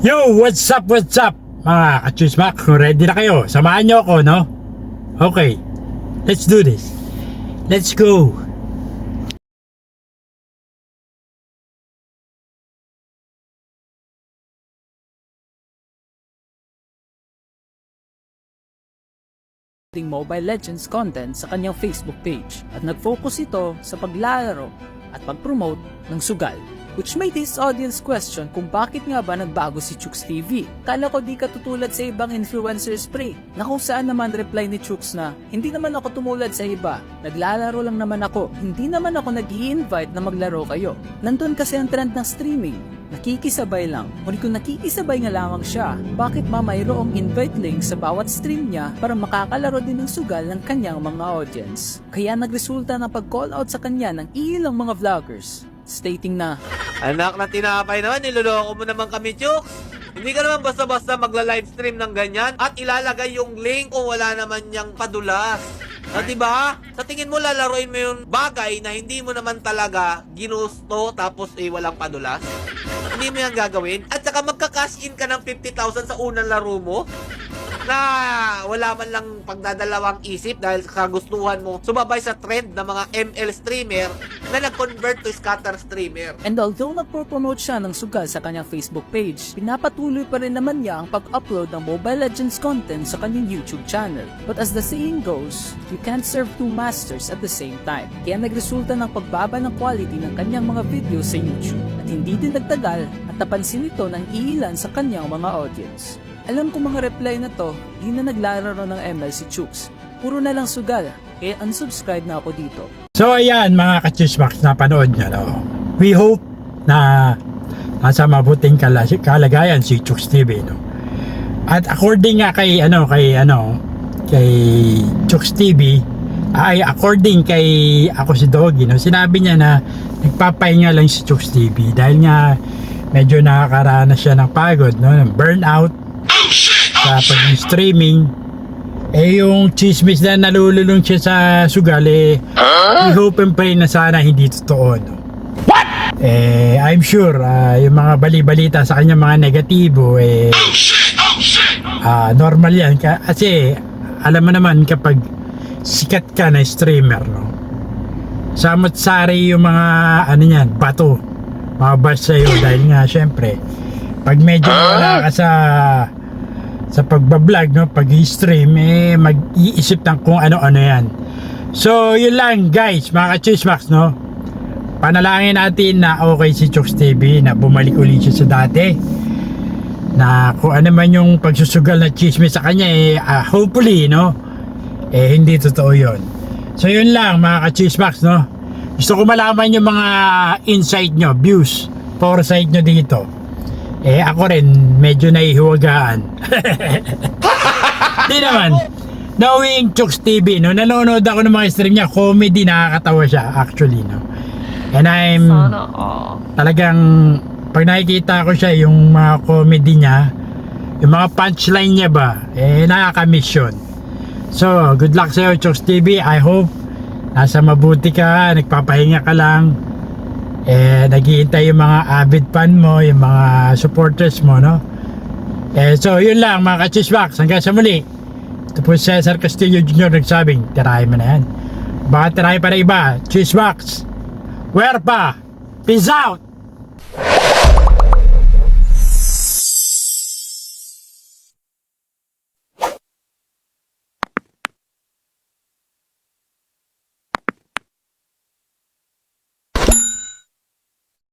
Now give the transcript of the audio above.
Yo, what's up, mga ka-chismak? Ready na kayo? Samahan nyo ako, no? Okay, let's do this. Let's go. Mobile Legends content sa kanyang Facebook page at nag-focus ito sa paglalaro at pag-promote ng sugal. Which made his audience question kung bakit nga ba nagbago si Chooks TV. Kala ko di ka tutulad sa ibang influencers pre, na kung saan naman reply ni Chooks na, hindi naman ako tumulad sa iba, naglalaro lang naman ako, hindi naman ako nag-i-invite na maglaro kayo. Nandun kasi ang trend ng streaming, nakikisabay lang. Ngunit kung nakikisabay nga lamang siya, bakit mayroong invite link sa bawat stream niya para makakalaro din ng sugal ng kanyang mga audience. Kaya nagresulta ng pag-call out sa kanya ng ilang mga vloggers, stating na, "Anak na tinapay naman, niloloko mo naman kami, Chooks. Hindi ka naman basta-basta magla-livestream ng ganyan at ilalagay yung link kung wala naman niyang padulas. Diba? Sa tingin mo lalaroin mo yung bagay na hindi mo naman talaga ginusto tapos walang padulas? Hindi mo yan gagawin? At saka magka-cash in ka ng 50,000 sa unang laro mo? Na wala man lang pagdadalawang isip dahil sa kagustuhan mo sumabay sa trend ng mga ML streamer na nag-convert to scatter streamer." And although nagpo-promote siya ng sugal sa kanyang Facebook page, pinapatuloy pa rin naman niya ang pag-upload ng Mobile Legends content sa kanyang YouTube channel. But as the saying goes, you can't serve two masters at the same time. Kaya nagresulta ng pagbaba ng quality ng kanyang mga videos sa YouTube. At hindi din nagtagal at napansin ito ng iilan sa kanyang mga audience. Alam ko mga reply na to, di na naglalaro ng ML si Chooks. Puro na lang sugal, kaya unsubscribe na ako dito. So ayan mga ka-chismak na panood nyo, no? We hope na nasa mabuting kalagayan si Chooks TV, no? At according nga kay Chooks TV, according kay ako si Doggy, no? Sinabi niya na nagpapahinga lang si Chooks TV dahil nga medyo nakakaranas siya ng pagod, no? Ng burnout sa pag-streaming. Yung chismis na nalululong siya sa sugal, we hope and pray na sana hindi totoo, no? What? I'm sure yung mga bali-balita sa kanya mga negatibo normal yan kasi alam mo naman kapag sikat ka na streamer, no? Samot-sari yung mga bato mga bash sa'yo dahil nga syempre pag medyo wala ka sa pagbablog, no, pag-stream, mag-iisip ng kung ano-ano yan. So yun lang guys mga ka-chismaks, no? Panalangin natin na okay si Chooks TV, na bumalik ulit siya sa dati, na kung ano man yung pagsusugal na chismis sa kanya hopefully, no, hindi totoo yun. So yun lang mga ka-chismaks, no? Gusto ko malaman yung mga insight nyo, views, foresight nyo dito. Ako rin medyo nahihiwagaan. Di naman, knowing Chooks TV, no, nanonood ako ng mga stream niya, comedy, nakakatawa siya actually, no. And I'm talagang pag nakikita ko siya, yung mga comedy niya, yung mga punchline niya ba, nakaka-miss yun. So good luck sa'yo Chooks TV. I hope nasa mabuti ka, nagpapahinga ka lang, naghihintay yung mga avid fan mo, yung mga supporters mo, no? So yun lang mga ka-chismak, hanggang sa muli. Ito po si Cesar Castillo Jr. nagsabing tirahin mo na yan, baka tirahin pa na iba. Chismaks, where pa? Peace out.